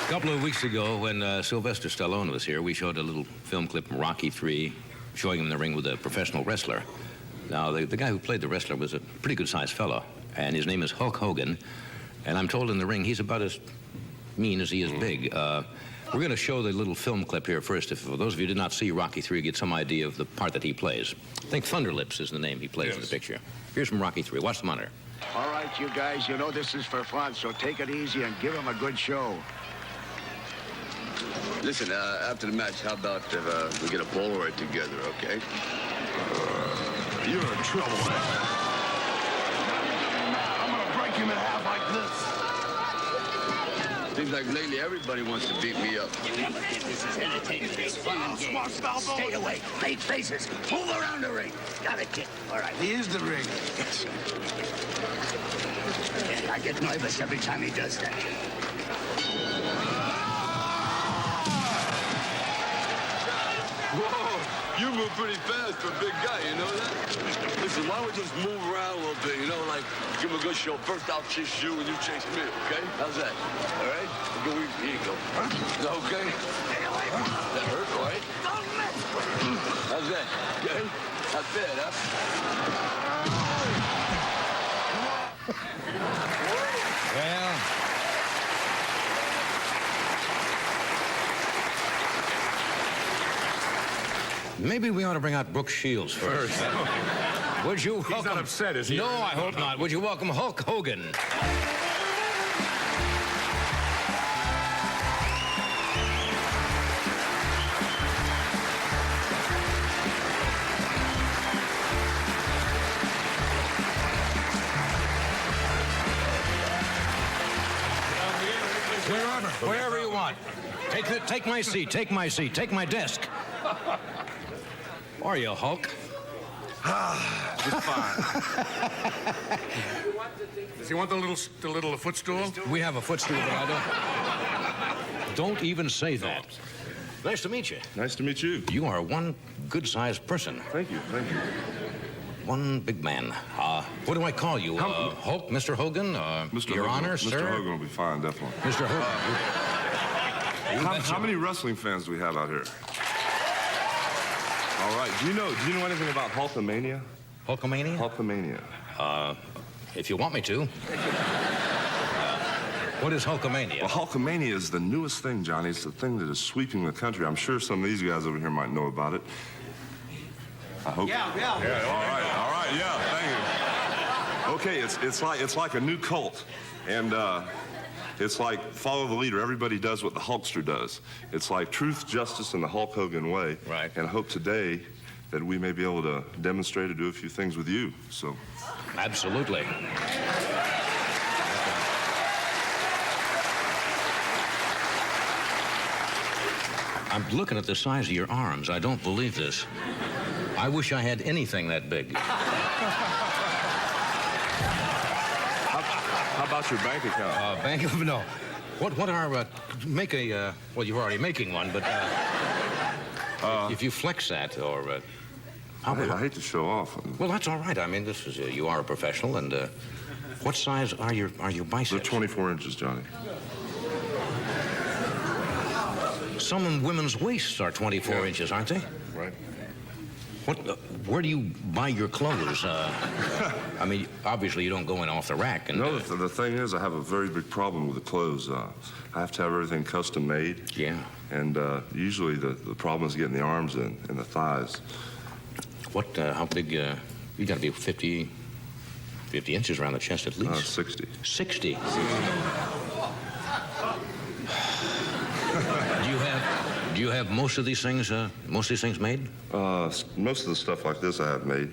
A couple of weeks ago, when Sylvester Stallone was here, we showed a little film clip from Rocky III, showing him in the ring with a professional wrestler. Now, the guy who played the wrestler was a pretty good-sized fellow, and his name is Hulk Hogan. And I'm told in the ring he's about as mean as he is big. We're going to show the little film clip here first. If for those of you who did not see Rocky III, get some idea of the part that he plays. I think Thunderlips is the name he plays in the picture. Here's from Rocky III. Watch the monitor. All right, you guys, you know this is for fun, so take it easy and give him a good show. Listen, after the match, how about if we get a Polaroid together, okay? You're in trouble, man. I'm gonna break him in half like this. Seems like lately everybody wants to beat me up. Remember, kid, this is entertainment. It's fun and games. Stay away. Make faces. Move around the ring. Got it, kid. All right. He is the ring. Yeah, I get nervous every time he does that. Whoa, you move pretty fast for a big guy, you know that? Listen, why don't we just move around a little bit, you know, like give him a good show. First I'll chase you and you chase me, okay? How's that? All right? Here you go. Is that okay? Stay away from him. That hurt, all right? Don't mess with him. How's that? Okay? Not bad, huh? Well, maybe we ought to bring out Brooke Shields first. Would you welcome... He's not upset, is he? No, I hope not. Would you welcome Hulk Hogan? Wherever you want. Take my seat. Take my seat. Take my desk. Are you, Hulk? Just fine. Does he want the little footstool? We have a footstool, but I don't even say that. Nice to meet you. Nice to meet you. You are one good-sized person. Thank you, thank you. One big man. What do I call you? Hulk, Mr. Hogan? Mr. Your Hogan. Honor, sir? Mr. Hogan will be fine, definitely. Mr. Hogan. How many wrestling fans do we have out here? All right. Do you know anything about Hulkamania? Hulkamania? Hulkamania. If you want me to. What is Hulkamania? Well, Hulkamania is the newest thing, Johnny. It's the thing that is sweeping the country. I'm sure some of these guys over here might know about it. I hope. Yeah. All right, yeah, thank you. Okay, it's like a new cult, and it's like follow the leader. Everybody does what the Hulkster does. It's like truth, justice, and the Hulk Hogan way. Right. And I hope today that we may be able to demonstrate and do a few things with you. So. Absolutely. I'm looking at the size of your arms. I don't believe this. I wish I had anything that big. How about your bank account? Bank of no. What are make a well, you're already making one, but if you flex that or I hate to show off. Well, that's all right. I mean, this is you are a professional, and what size are your biceps? They're 24 inches, Johnny. Some women's waists are 24 inches, aren't they? Right. Where do you buy your clothes? I mean, obviously you don't go in off the rack. And, no, the thing is, I have a very big problem with the clothes. I have to have everything custom made. Yeah. And usually the problem is getting the arms and the thighs. How big, you gotta be 50 inches around the chest at least. 60. 60? Do you have most of these things made? Most of the stuff like this I have made,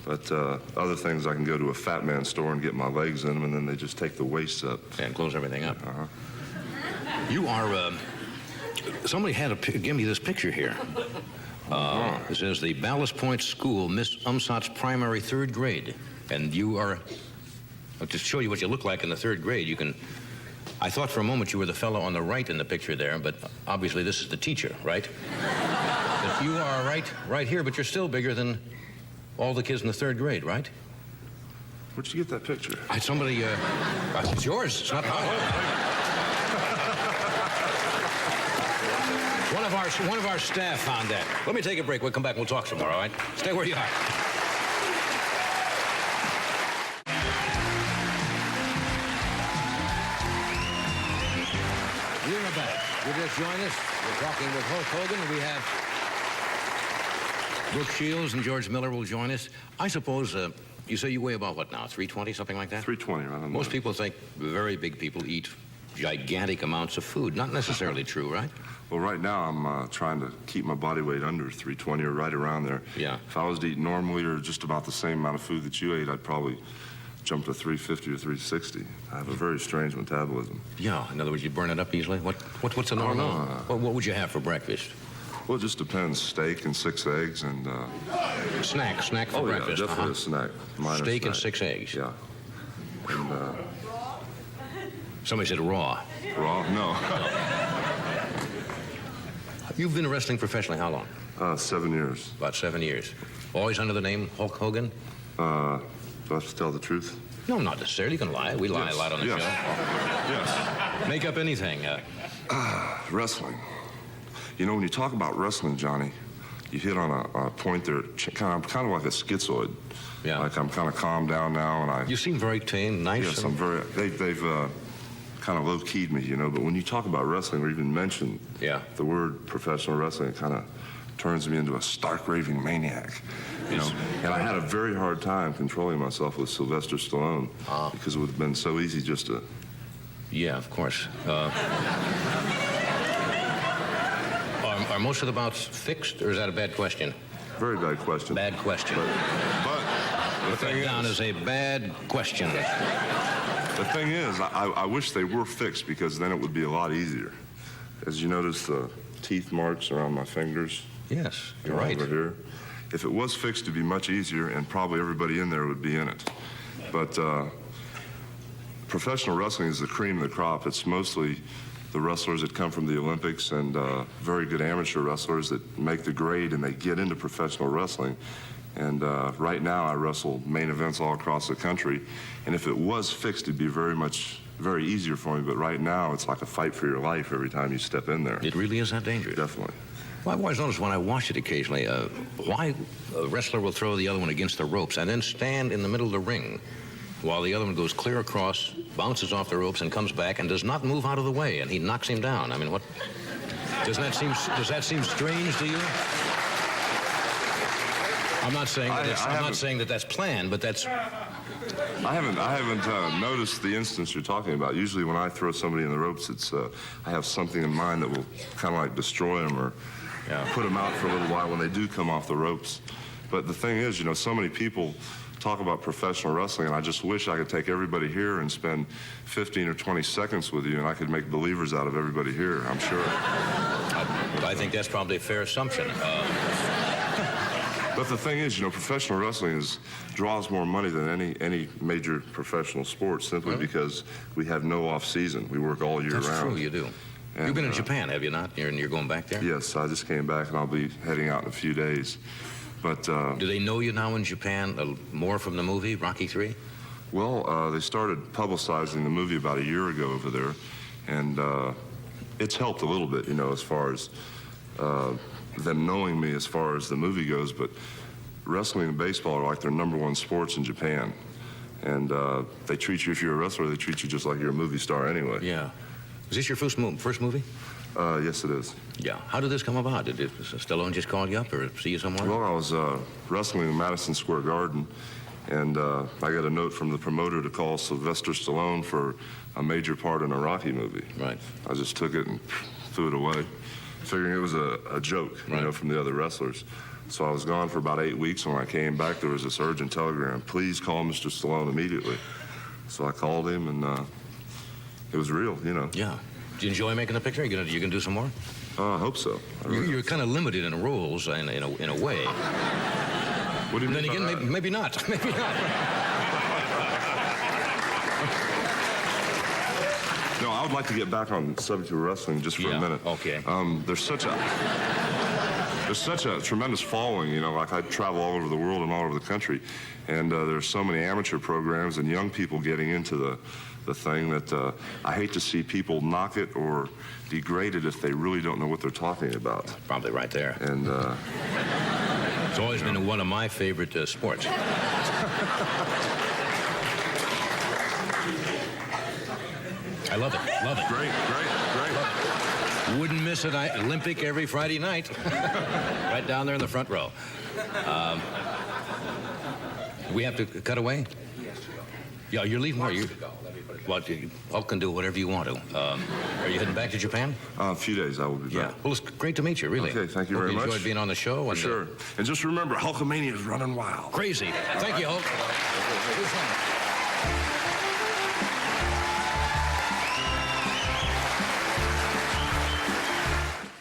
but other things I can go to a Fat Man store and get my legs in them, and then they just take the waists up. And close everything up. Uh-huh. You are, somebody had give me this picture here. It says the Ballast Point School, Miss Umsot's primary 3rd grade. And you are, to show you what you look like in the 3rd grade, you can, I thought for a moment you were the fellow on the right in the picture there, but obviously this is the teacher, right? But you are right here, but you're still bigger than all the kids in the 3rd grade, right? Where'd you get that picture? Somebody, it's yours, it's not mine. one of our staff found that. Let me take a break. We'll come back and we'll talk some more, all right? Stay where you are. We're back. You just joined us. We're talking with Hulk Hogan. We have Brooke Shields and George Miller will join us. I suppose you say you weigh about what now? 320, something like that? 320, right? Most people think very big people eat gigantic amounts of food. Not necessarily true, right? Well, right now I'm trying to keep my body weight under 320 or right around there. Yeah. If I was to eat normally or just about the same amount of food that you ate, I'd probably jump to 350 or 360. I have a very strange metabolism. Yeah. In other words, you burn it up easily. What's a normal? What would you have for breakfast? Well, it just depends. Steak and 6 eggs and... Snack for breakfast. Yeah, definitely a snack. Minor Steak and snack. 6 eggs. Yeah. And, Somebody said raw. raw? No. You've been wrestling professionally how long? 7 years. About 7 years. Always under the name Hulk Hogan? Do I have to tell the truth? No, not necessarily. You can lie. We lie a lot on the show. Yes. Make up anything. Wrestling. You know, when you talk about wrestling, Johnny, you hit on a point there, kind of like a schizoid. Yeah. Like I'm kind of calmed down now, and I... You seem very tame, nice. Yes, I'm very... They've kind of low-keyed me, you know, but when you talk about wrestling or even mention the word professional wrestling, it kind of turns me into a stark raving maniac, you know. And I had a very hard time controlling myself with Sylvester Stallone because it would have been so easy just to... Yeah, of course. Are most of the bouts fixed, or is that a bad question? Very bad question. Bad question. But the thing is... down as a bad question. The thing is, I wish they were fixed because then it would be a lot easier. As you notice, the teeth marks around my fingers. Yes, you're right. Over here. If it was fixed, it'd be much easier, and probably everybody in there would be in it. But professional wrestling is the cream of the crop. It's mostly the wrestlers that come from the Olympics and very good amateur wrestlers that make the grade and they get into professional wrestling. And right now I wrestle main events all across the country. And if it was fixed, it'd be very easier for me. But right now it's like a fight for your life every time you step in there. It really is that dangerous? Definitely. Well, I've always noticed when I watch it occasionally, why a wrestler will throw the other one against the ropes and then stand in the middle of the ring while the other one goes clear across, bounces off the ropes, and comes back and does not move out of the way, and he knocks him down. I mean, what... Does that seem strange to you? I'm not saying that that's planned, but that's... I haven't noticed the instance you're talking about. Usually when I throw somebody in the ropes, it's I have something in mind that will kind of like destroy them or put them out for a little while when they do come off the ropes. But the thing is, you know, so many people talk about professional wrestling, and I just wish I could take everybody here and spend 15 or 20 seconds with you, and I could make believers out of everybody here, I'm sure. I think that's probably a fair assumption. But the thing is, you know, professional wrestling draws more money than any major professional sport simply because we have no off season. We work all year round. That's true, you do. And, you've been in Japan, have you not? You're going back there? Yes, I just came back, and I'll be heading out in a few days. But do they know you now in Japan more from the movie, Rocky III? Well, they started publicizing the movie about a year ago over there, and it's helped a little bit, you know, as far as them knowing me as far as the movie goes, but wrestling and baseball are like their #1 sports in Japan. And they treat you, if you're a wrestler, they treat you just like you're a movie star anyway. Yeah. Is this your first movie? Yes, it is. Yeah. How did this come about? Did Stallone just call you up or see you somewhere? Well, I was wrestling in Madison Square Garden, and I got a note from the promoter to call Sylvester Stallone for a major part in a Rocky movie. Right. I just took it and threw it away, figuring it was a joke, you know, from the other wrestlers. So I was gone for about 8 weeks. When I came back, there was this urgent telegram. Please call Mr. Stallone immediately. So I called him, and it was real, you know. Yeah. Do you enjoy making the picture? You gonna do some more? I hope so. You're kind of limited in roles in a way. What do you mean? Then again, maybe not. Maybe not. No, I would like to get back on the subject of wrestling just for a minute. Okay. There's such a tremendous following, you know, like I travel all over the world and all over the country, and there's so many amateur programs and young people getting into the thing that I hate to see people knock it or degrade it if they really don't know what they're talking about. Probably right there. And It's always been one of my favorite sports. I love it. Love it. great. Wouldn't miss it. Olympic every Friday night. Right down there in the front row. We have to cut away? Yeah, you're leaving where? Well, Hulk can do whatever you want to. Are you heading back to Japan? A few days I will be back. Well, it's great to meet you, really. Okay, thank you very much. Enjoyed being on the show. For sure. And just remember, Hulkamania is running wild. Crazy. Thank you, Hulk.